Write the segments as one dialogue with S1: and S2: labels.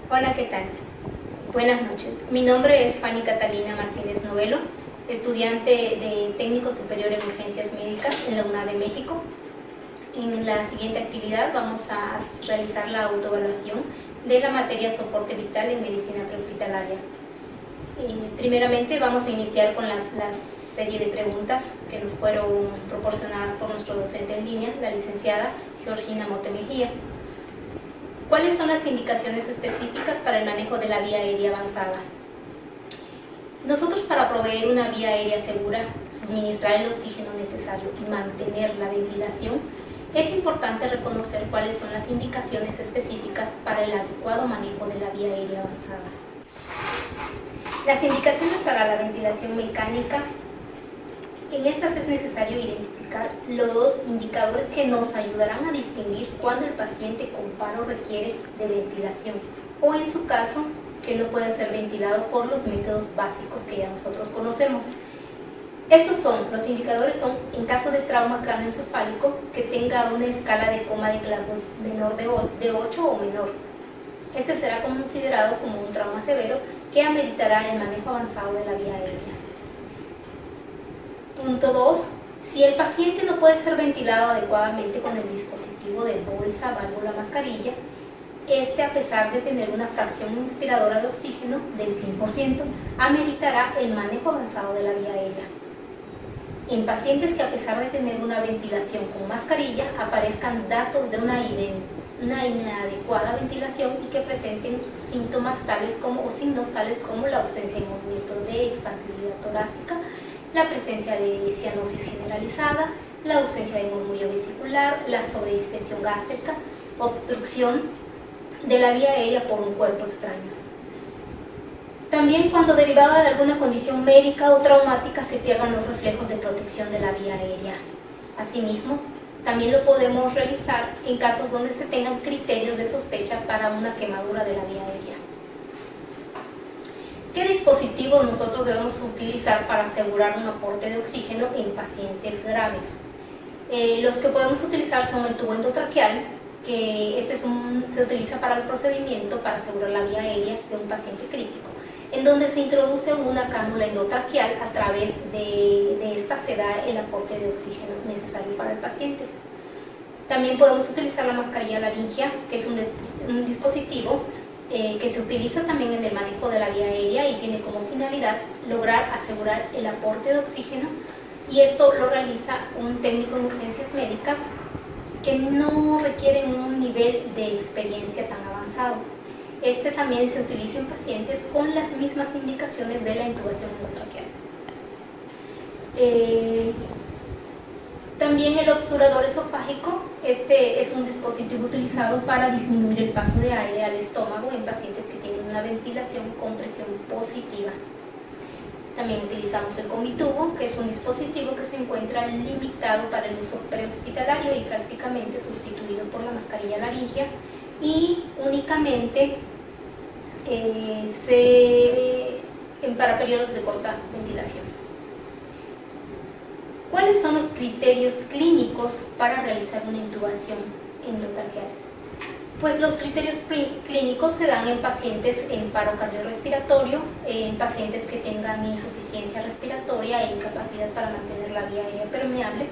S1: Hola, ¿qué tal? Buenas noches. Mi nombre es Fanny Catalina Martínez Novelo, estudiante de Técnico Superior en Urgencias Médicas en la UNAD de México. En la siguiente actividad vamos a realizar la autoevaluación de la materia Soporte Vital en Medicina Prehospitalaria. Primeramente vamos a iniciar con la serie de preguntas que nos fueron proporcionadas por nuestro docente en línea, la licenciada Georgina Mote Mejía. ¿Cuáles son las indicaciones específicas para el manejo de la vía aérea avanzada? Nosotros, para proveer una vía aérea segura, suministrar el oxígeno necesario y mantener la ventilación, es importante reconocer cuáles son las indicaciones específicas para el adecuado manejo de la vía aérea avanzada. Las indicaciones para la ventilación mecánica. En estas es necesario identificar los indicadores que nos ayudarán a distinguir cuando el paciente con paro requiere de ventilación o, en su caso, que no puede ser ventilado por los métodos básicos que ya nosotros conocemos. Los indicadores son, en caso de trauma cráneoencefálico, que tenga una escala de coma de grado menor de 8 o menor. Este será considerado como un trauma severo que ameritará el manejo avanzado de la vía aérea. Punto 2. Si el paciente no puede ser ventilado adecuadamente con el dispositivo de bolsa, válvula, mascarilla, a pesar de tener una fracción inspiradora de oxígeno del 100%, ameritará el manejo avanzado de la vía aérea. En pacientes que, a pesar de tener una ventilación con mascarilla, aparezcan datos de una inadecuada ventilación y que presenten síntomas o signos tales como la ausencia de movimiento de expansividad torácica, la presencia de cianosis generalizada, la ausencia de murmullo vesicular, la sobredistensión gástrica, obstrucción de la vía aérea por un cuerpo extraño. También, cuando derivada de alguna condición médica o traumática, se pierdan los reflejos de protección de la vía aérea. Asimismo, también lo podemos realizar en casos donde se tengan criterios de sospecha para una quemadura de la vía aérea. ¿Qué dispositivos nosotros debemos utilizar para asegurar un aporte de oxígeno en pacientes graves? Los que podemos utilizar son el tubo endotraqueal, que se utiliza para el procedimiento para asegurar la vía aérea de un paciente crítico, en donde se introduce una cánula endotraqueal. A través de esta se da el aporte de oxígeno necesario para el paciente. También podemos utilizar la mascarilla laringea, que es un dispositivo que se utiliza también en el manejo de la vía aérea y tiene como finalidad lograr asegurar el aporte de oxígeno, y esto lo realiza un técnico en urgencias médicas que no requiere un nivel de experiencia tan avanzado. También se utiliza en pacientes con las mismas indicaciones de la intubación endotraqueal. También el obturador esofágico. Es un dispositivo utilizado para disminuir el paso de aire al estómago en pacientes que tienen una ventilación con presión positiva. También utilizamos el combitubo, que es un dispositivo que se encuentra limitado para el uso prehospitalario y prácticamente sustituido por la mascarilla laringea, y únicamente para periodos de corta ventilación. ¿Cuáles son los criterios clínicos para realizar una intubación endotraqueal? Pues los criterios clínicos se dan en pacientes en paro cardiorrespiratorio, en pacientes que tengan insuficiencia respiratoria e incapacidad para mantener la vía aérea permeable,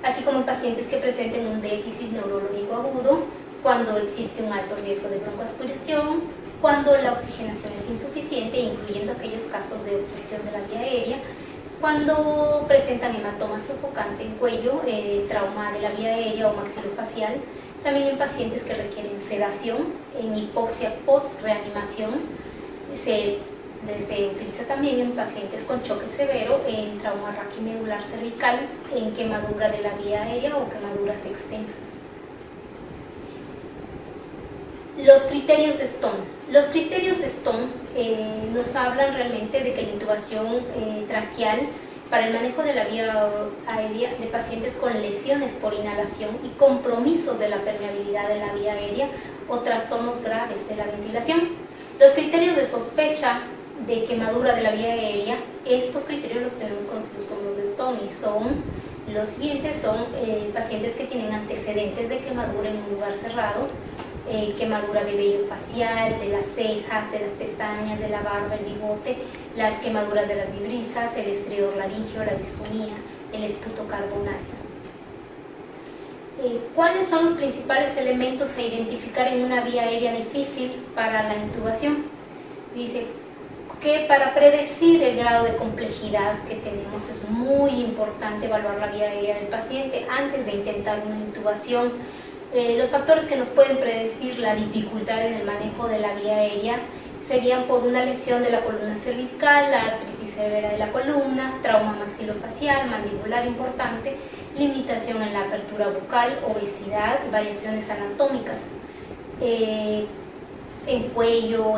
S1: así como en pacientes que presenten un déficit neurológico agudo, cuando existe un alto riesgo de broncoaspiración, cuando la oxigenación es insuficiente, incluyendo aquellos casos de obstrucción de la vía aérea, cuando presentan hematoma sofocante en cuello, trauma de la vía aérea o maxilofacial, también en pacientes que requieren sedación, en hipoxia post-reanimación. Se utiliza también en pacientes con choque severo, en trauma raquimedular cervical, en quemadura de la vía aérea o quemaduras extensas. Los criterios de Stone. Los criterios de Stone nos hablan realmente de que la intubación traqueal para el manejo de la vía aérea de pacientes con lesiones por inhalación y compromisos de la permeabilidad de la vía aérea o trastornos graves de la ventilación. Los criterios de sospecha de quemadura de la vía aérea, estos criterios los tenemos conocidos como los de Stone y son Los siguientes son pacientes que tienen antecedentes de quemadura en un lugar cerrado, quemadura de vello facial, de las cejas, de las pestañas, de la barba, el bigote, las quemaduras de las vibrisas, el estridor laríngeo, la disfonía, el esputo carbonáceo. ¿Cuáles son los principales elementos a identificar en una vía aérea difícil para la intubación? Dice que para predecir el grado de complejidad que tenemos es muy importante evaluar la vía aérea del paciente antes de intentar una intubación. Los factores que nos pueden predecir la dificultad en el manejo de la vía aérea serían por una lesión de la columna cervical, la artritis severa de la columna, trauma maxilofacial, mandibular importante, limitación en la apertura bucal, obesidad, variaciones anatómicas, en cuello,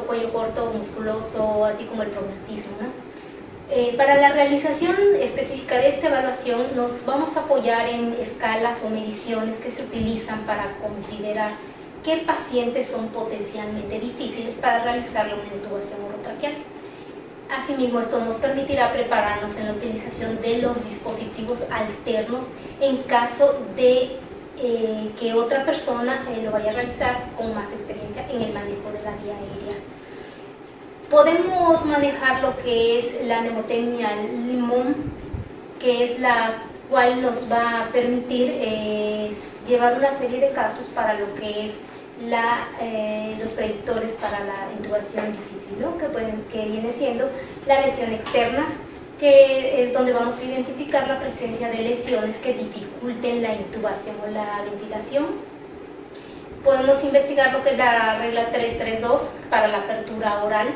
S1: cuello corto, musculoso, así como el prognatismo, ¿no? Para la realización específica de esta evaluación nos vamos a apoyar en escalas o mediciones que se utilizan para considerar qué pacientes son potencialmente difíciles para realizar una intubación orotraqueal. Asimismo, esto nos permitirá prepararnos en la utilización de los dispositivos alternos en caso de que otra persona lo vaya a realizar con más experiencia en el manejo de la vía aérea. Podemos manejar lo que es la mnemotecnia Limón, que es la cual nos va a permitir llevar una serie de casos para lo que es los predictores para la intubación difícil, ¿no? que viene siendo la lesión externa, que es donde vamos a identificar la presencia de lesiones que dificulten la intubación o la ventilación. Podemos investigar lo que es la regla 332 para la apertura oral,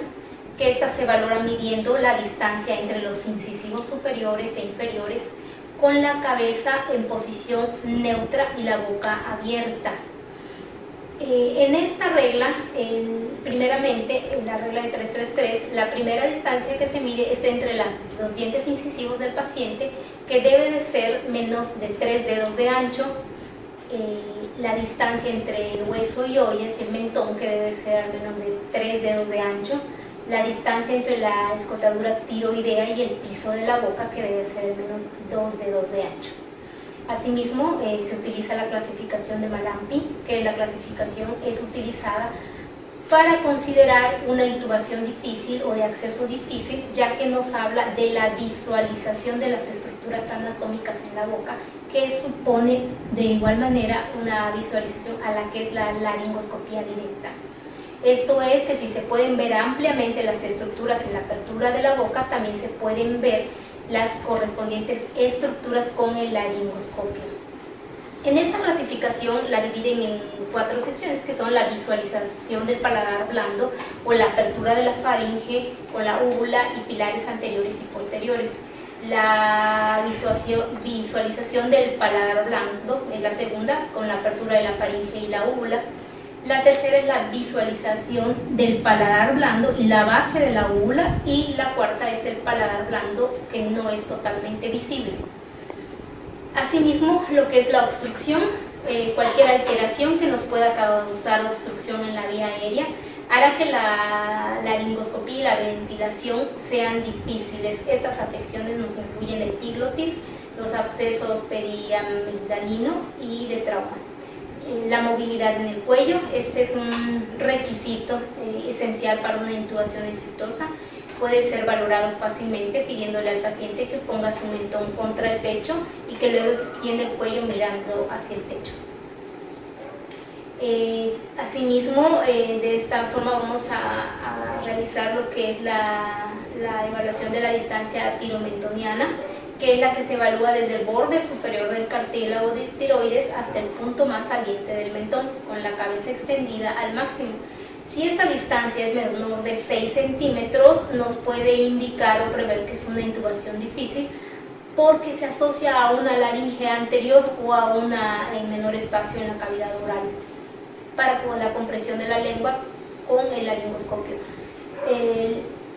S1: que esta se valora midiendo la distancia entre los incisivos superiores e inferiores con la cabeza en posición neutra y la boca abierta. En esta regla, primeramente, en la regla de 333, la primera distancia que se mide está entre los dientes incisivos del paciente, que debe de ser menos de 3 dedos de ancho, la distancia entre el hueso y oyes y el mentón, que debe ser al menos de 3 dedos de ancho, la distancia entre la escotadura tiroidea y el piso de la boca, que debe ser al menos 2 dedos de ancho. Asimismo, se utiliza la clasificación de Malampi, que la clasificación es utilizada para considerar una intubación difícil o de acceso difícil, ya que nos habla de la visualización de las estructuras anatómicas en la boca, que supone de igual manera una visualización a la que es la laringoscopía directa. Esto es que si se pueden ver ampliamente las estructuras en la apertura de la boca, también se pueden ver las correspondientes estructuras con el laringoscopio. En esta clasificación la dividen en 4 secciones, que son la visualización del paladar blando o la apertura de la faringe con la úvula y pilares anteriores y posteriores. La visualización del paladar blando es la segunda, con la apertura de la faringe y la úvula. La tercera es la visualización del paladar blando y la base de la úvula, y la cuarta es el paladar blando, que no es totalmente visible. Asimismo, lo que es la obstrucción, cualquier alteración que nos pueda causar obstrucción en la vía aérea hará que la laringoscopía y la ventilación sean difíciles. Estas afecciones nos incluyen la epiglotis, los abscesos periamigdalino y de trauma. La movilidad en el cuello, este es un requisito esencial para una intubación exitosa. Puede ser valorado fácilmente pidiéndole al paciente que ponga su mentón contra el pecho y que luego extienda el cuello mirando hacia el techo. Asimismo, de esta forma vamos a realizar lo que es la evaluación de la distancia tiromentoniana, que es la que se evalúa desde el borde superior del cartílago de tiroides hasta el punto más saliente del mentón, con la cabeza extendida al máximo. Si esta distancia es menor de 6 centímetros, nos puede indicar o prever que es una intubación difícil, porque se asocia a una laringe anterior o a una en menor espacio en la cavidad oral, para con la compresión de la lengua con el laringoscopio.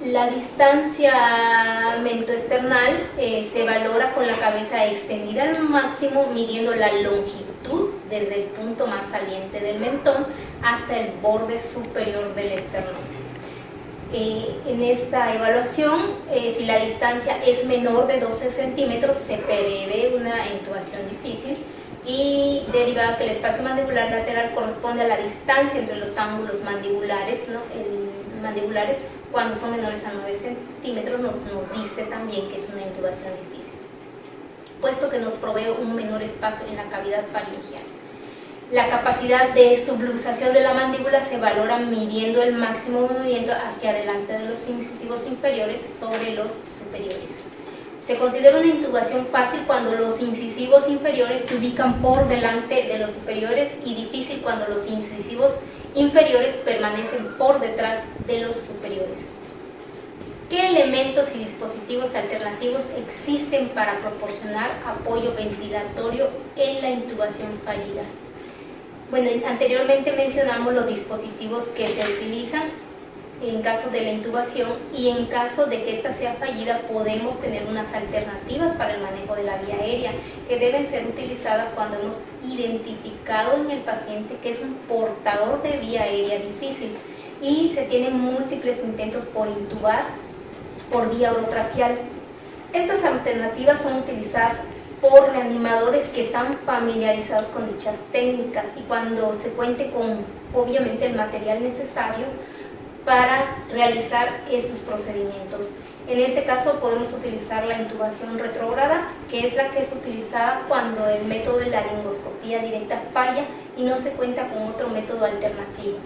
S1: La distancia mentoesternal se valora con la cabeza extendida al máximo, midiendo la longitud desde el punto más saliente del mentón hasta el borde superior del esternón. En esta evaluación, si la distancia es menor de 12 centímetros, se prevé una intubación difícil, y derivado que el espacio mandibular lateral corresponde a la distancia entre los ángulos mandibulares, ¿no? Mandibulares, cuando son menores a 9 centímetros, nos dice también que es una intubación difícil, puesto que nos provee un menor espacio en la cavidad faringial. La capacidad de subluxación de la mandíbula se valora midiendo el máximo movimiento hacia adelante de los incisivos inferiores sobre los superiores. Se considera una intubación fácil cuando los incisivos inferiores se ubican por delante de los superiores y difícil cuando los incisivos inferiores permanecen por detrás de los superiores. ¿Qué elementos y dispositivos alternativos existen para proporcionar apoyo ventilatorio en la intubación fallida? Bueno, anteriormente mencionamos los dispositivos que se utilizan en caso de la intubación, y en caso de que ésta sea fallida podemos tener unas alternativas para el manejo de la vía aérea que deben ser utilizadas cuando hemos identificado en el paciente que es un portador de vía aérea difícil y se tienen múltiples intentos por intubar por vía orotraqueal. Estas alternativas son utilizadas por reanimadores que están familiarizados con dichas técnicas y cuando se cuente con, obviamente, el material necesario para realizar estos procedimientos. En este caso podemos utilizar la intubación retrógrada, que es la que es utilizada cuando el método de laringoscopía directa falla y no se cuenta con otro método alternativo.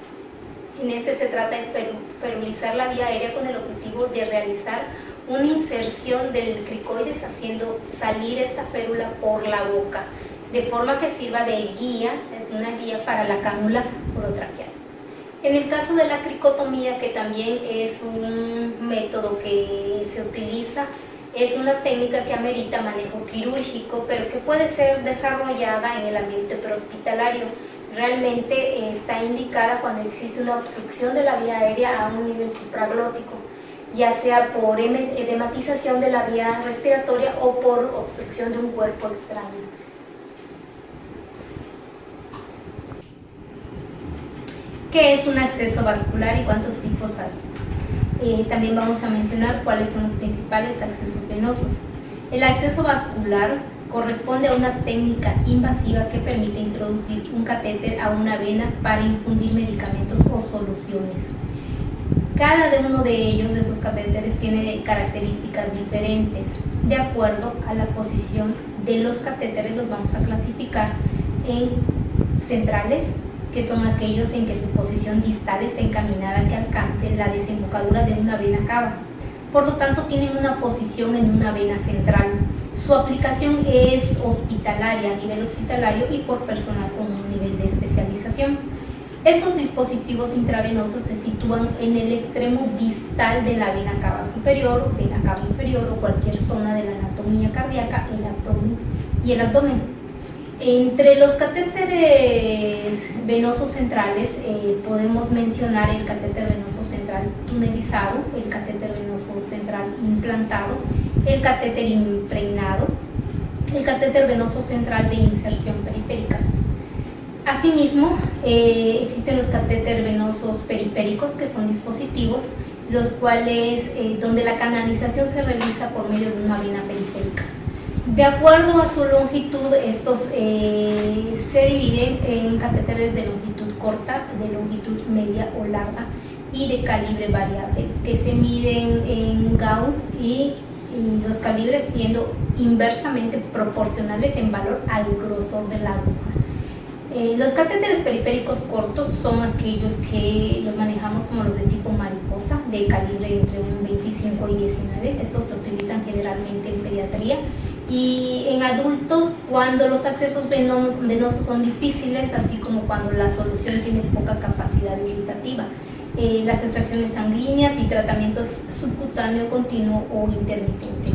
S1: En este se trata de perulizar la vía aérea con el objetivo de realizar una inserción del cricoides haciendo salir esta férula por la boca, de forma que sirva de guía, una guía para la cánula orotraqueal. En el caso de la cricotomía, que también es un método que se utiliza, es una técnica que amerita manejo quirúrgico, pero que puede ser desarrollada en el ambiente prehospitalario. Realmente está indicada cuando existe una obstrucción de la vía aérea a un nivel supraglótico, ya sea por edematización de la vía respiratoria o por obstrucción de un cuerpo extraño. ¿Qué es un acceso vascular y cuántos tipos hay? También vamos a mencionar cuáles son los principales accesos venosos. El acceso vascular corresponde a una técnica invasiva que permite introducir un catéter a una vena para infundir medicamentos o soluciones. Cada uno de ellos, de sus catéteres, tiene características diferentes. De acuerdo a la posición de los catéteres, los vamos a clasificar en centrales, que son aquellos en que su posición distal está encaminada a que alcance la desembocadura de una vena cava. Por lo tanto, tienen una posición en una vena central. Su aplicación es hospitalaria, a nivel hospitalario y por personal con un nivel de especialización. Estos dispositivos intravenosos se sitúan en el extremo distal de la vena cava superior, vena cava inferior o cualquier zona de la anatomía cardíaca, el abdomen y el abdomen. Entre los catéteres venosos centrales podemos mencionar el catéter venoso central tunelizado, el catéter venoso central implantado, el catéter impregnado, el catéter venoso central de inserción periférica. Asimismo, existen los catéteres venosos periféricos, que son dispositivos los cuales donde la canalización se realiza por medio de una vena periférica. De acuerdo a su longitud, estos se dividen en catéteres de longitud corta, de longitud media o larga y de calibre variable, que se miden en Gauss y los calibres siendo inversamente proporcionales en valor al grosor de la aguja. Los catéteres periféricos cortos son aquellos que los manejamos como los de tipo mariposa, de calibre entre un 25 y 19. Estos se utilizan generalmente en pediatría y en adultos cuando los accesos venosos son difíciles, así como cuando la solución tiene poca capacidad irritativa. Las extracciones sanguíneas y tratamientos subcutáneo continuo o intermitente.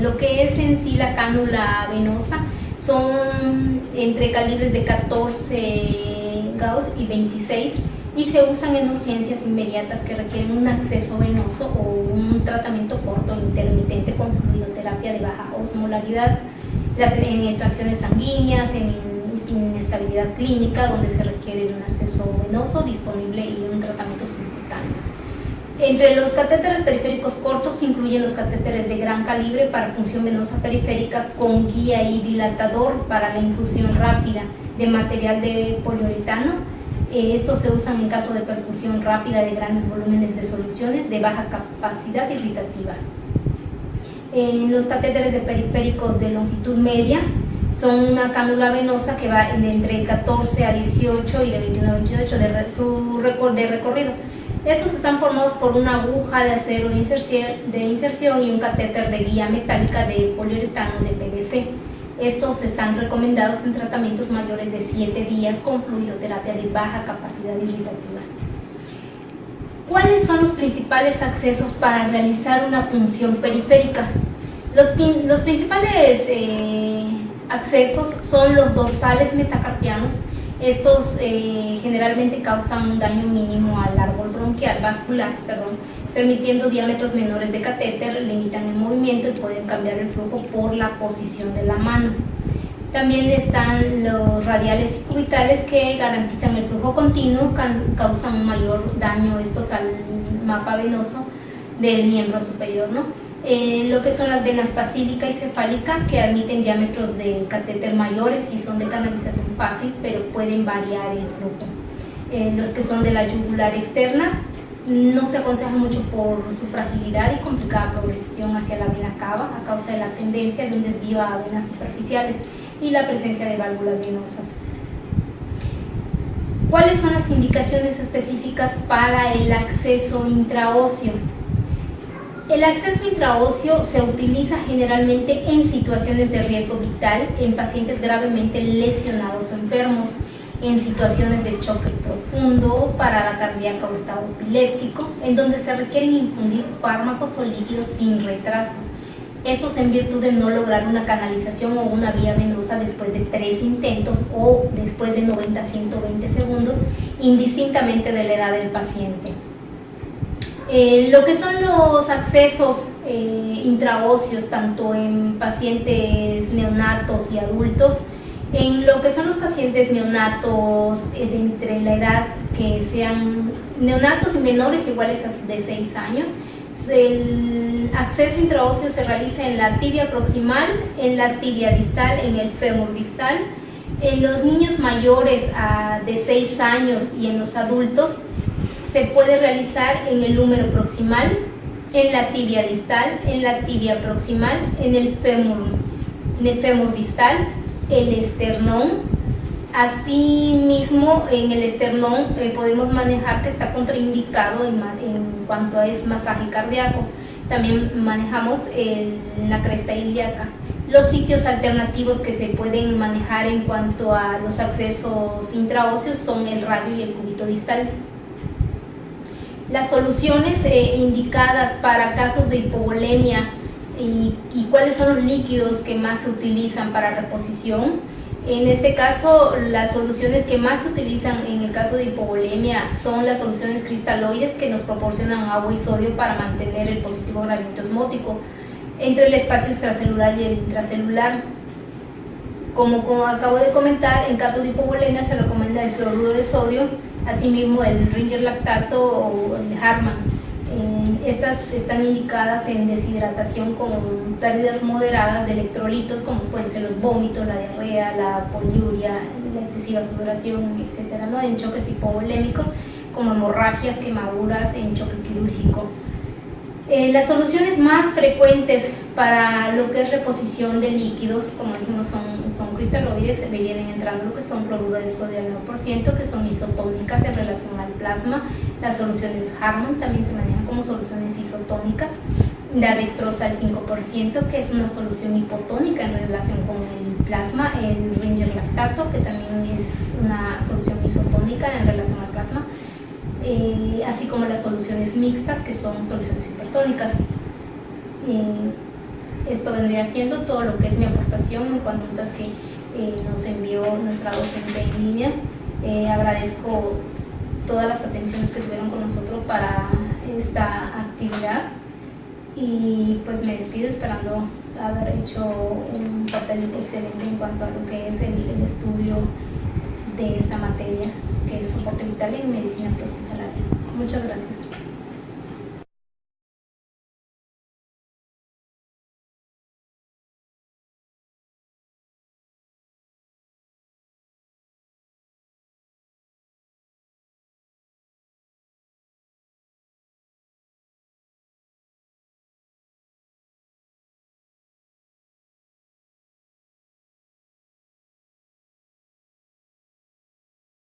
S1: Lo que es en sí la cánula venosa son entre calibres de 14 Gauss y 26 y se usan en urgencias inmediatas que requieren un acceso venoso o un tratamiento corto intermitente con fluidoterapia de baja osmolaridad, en extracciones sanguíneas, en inestabilidad clínica donde se requiere de un acceso venoso disponible y un tratamiento subcutáneo. Entre los catéteres periféricos cortos se incluyen los catéteres de gran calibre para punción venosa periférica con guía y dilatador para la infusión rápida de material de poliuretano. Estos se usan en caso de perfusión rápida de grandes volúmenes de soluciones de baja capacidad irritativa. Los catéteres de periféricos de longitud media son una cánula venosa que va de entre 14 a 18 y de 21 a 28 de recorrido. Estos están formados por una aguja de acero de inserción y un catéter de guía metálica de poliuretano de PVC. Estos están recomendados en tratamientos mayores de 7 días con fluidoterapia de baja capacidad irritativa. ¿Cuáles son los principales accesos para realizar una punción periférica? Los principales accesos son los dorsales metacarpianos. Estos generalmente causan un daño mínimo al árbol vascular, permitiendo diámetros menores de catéter, limitan el movimiento y pueden cambiar el flujo por la posición de la mano. También están los radiales y cubitales que garantizan el flujo continuo, causan un mayor daño estos al mapa venoso del miembro superior, lo que son las venas basílica y cefálica, que admiten diámetros de catéter mayores y son de canalización fácil, pero pueden variar el flujo. Los que son de la yugular externa no se aconseja mucho por su fragilidad y complicada progresión hacia la vena cava a causa de la tendencia de un desvío a venas superficiales y la presencia de válvulas venosas. ¿Cuáles son las indicaciones específicas para el acceso intraóseo? El acceso intraóseo se utiliza generalmente en situaciones de riesgo vital, en pacientes gravemente lesionados o enfermos, en situaciones de choque profundo, parada cardíaca o estado epiléptico, en donde se requieren infundir fármacos o líquidos sin retraso. Estos en virtud de no lograr una canalización o una vía venosa después de 3 intentos o después de 90 a 120 segundos, indistintamente de la edad del paciente. Lo que son los accesos intraóseos, tanto en pacientes neonatos y adultos, en lo que son los pacientes neonatos de entre la edad que sean neonatos y menores iguales a de 6 años, el acceso intraóseo se realiza en la tibia proximal, en la tibia distal, en el fémur distal. En los niños mayores de 6 años y en los adultos se puede realizar en el húmero proximal, en la tibia distal, en la tibia proximal, en el fémur distal, el esternón. Asimismo, en el esternón podemos manejar que está contraindicado en cuanto a masaje cardíaco. También manejamos la cresta ilíaca. Los sitios alternativos que se pueden manejar en cuanto a los accesos intraóseos son el radio y el cúbito distal. Las soluciones indicadas para casos de hipovolemia y cuáles son los líquidos que más se utilizan para reposición. En este caso, las soluciones que más se utilizan en el caso de hipovolemia son las soluciones cristaloides, que nos proporcionan agua y sodio para mantener el positivo gradiente osmótico entre el espacio extracelular y el intracelular. Como acabo de comentar, en caso de hipovolemia se recomienda el cloruro de sodio, asimismo el Ringer lactato o el Hartmann. Estas están indicadas en deshidratación con pérdidas moderadas de electrolitos, como pueden ser los vómitos, la diarrea, la poliuria, la excesiva sudoración, etc., en choques hipovolémicos, como hemorragias, quemaduras, en choque quirúrgico. Las soluciones más frecuentes para lo que es reposición de líquidos, como dijimos, son cristaloides, vienen entrando lo que son cloruro de sodio al 9%, que son isotónicas en relación al plasma. Las soluciones Hartmann también se manejan como soluciones isotónicas. La dextrosa al 5%, que es una solución hipotónica en relación con el plasma. El Ringer lactato, que también es una solución isotónica en relación al plasma. Así como las soluciones mixtas, que son soluciones hipertónicas. Esto vendría siendo todo lo que es mi aportación en cuanto a que nos envió nuestra docente en línea. Agradezco todas las atenciones que tuvieron con nosotros para esta actividad y pues me despido esperando haber hecho un papel excelente en cuanto a lo que es el estudio de esta materia, que es soporte vital en medicina prehospitalaria. Muchas gracias.